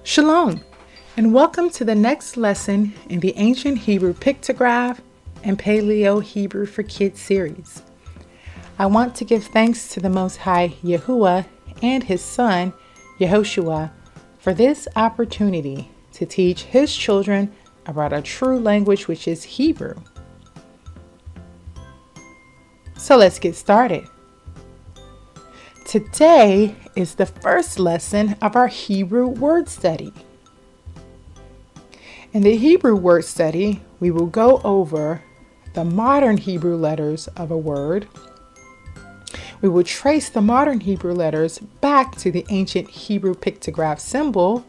Shalom, and welcome to the next lesson in the Ancient Hebrew Pictograph and Paleo-Hebrew for Kids series. I want to give thanks to the Most High Yahuwah and his son, Yehoshua, for this opportunity to teach his children about a true language, which is Hebrew. So let's get started. Today is the first lesson of our Hebrew word study. In the Hebrew word study, we will go over the modern Hebrew letters of a word. We will trace the modern Hebrew letters back to the ancient Hebrew pictograph symbol.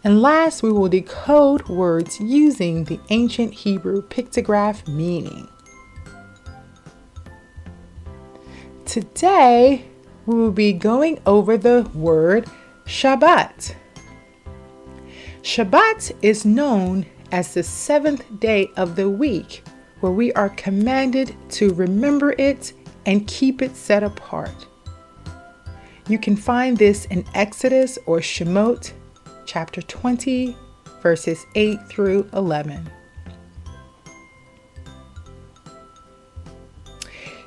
And last, we will decode words using the ancient Hebrew pictograph meaning. Today, we will be going over the word Shabbat. Shabbat is known as the seventh day of the week, where we are commanded to remember it and keep it set apart. You can find this in Exodus or Shemot, chapter 20, verses 8 through 11.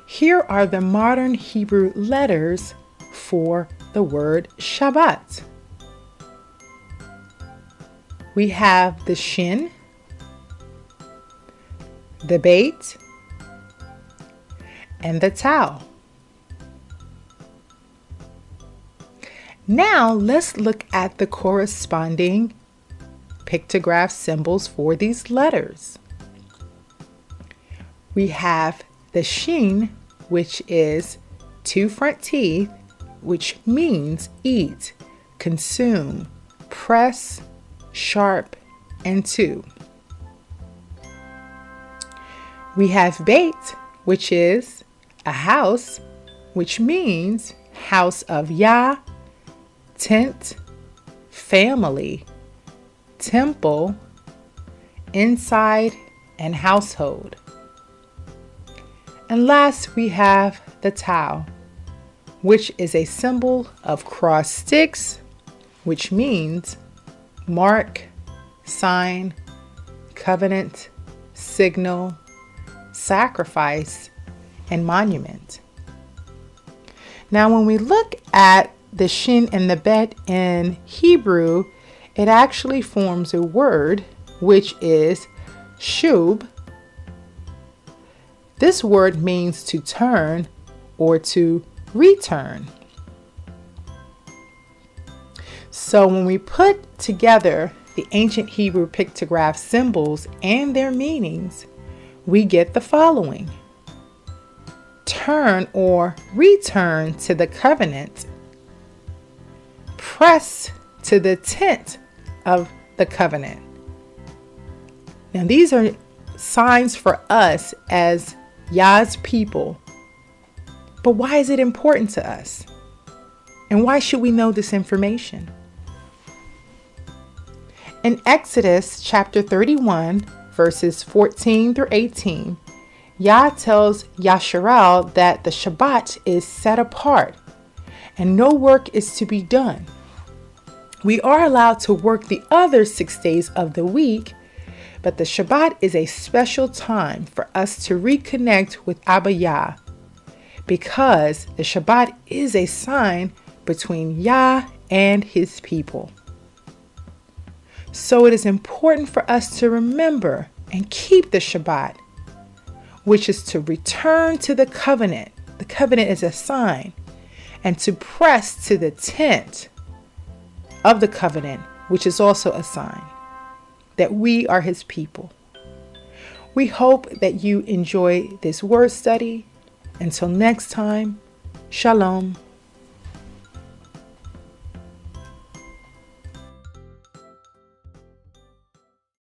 Here are the modern Hebrew letters for the word Shabbat. We have the Shin, the Beit, and the Tau. Now let's look at the corresponding pictograph symbols for these letters. We have the Shin, which is two front teeth, which means eat, consume, press, sharp, and two. We have Beit, which is a house, which means house of Yah, tent, family, temple, inside, and household. And last, we have the Tau, which is a symbol of cross sticks, which means mark, sign, covenant, signal, sacrifice, and monument. Now, when we look at the Shin and the Bet in Hebrew, it actually forms a word, which is shub. This word means to turn or to return. So when we put together the ancient Hebrew pictograph symbols and their meanings, we get the following: turn or return to the covenant, press to the tent of the covenant. Now these are signs for us as Yah's people. But why is it important to us? And why should we know this information? In Exodus chapter 31, verses 14 through 18, Yah tells Yasharal that the Shabbat is set apart and no work is to be done. We are allowed to work the other 6 days of the week, but the Shabbat is a special time for us to reconnect with Abba Yah, because the Shabbat is a sign between Yah and his people. So it is important for us to remember and keep the Shabbat, which is to return to the covenant. The covenant is a sign, and to press to the tent of the covenant, which is also a sign that we are his people. We hope that you enjoy this word study. Until next time, Shalom.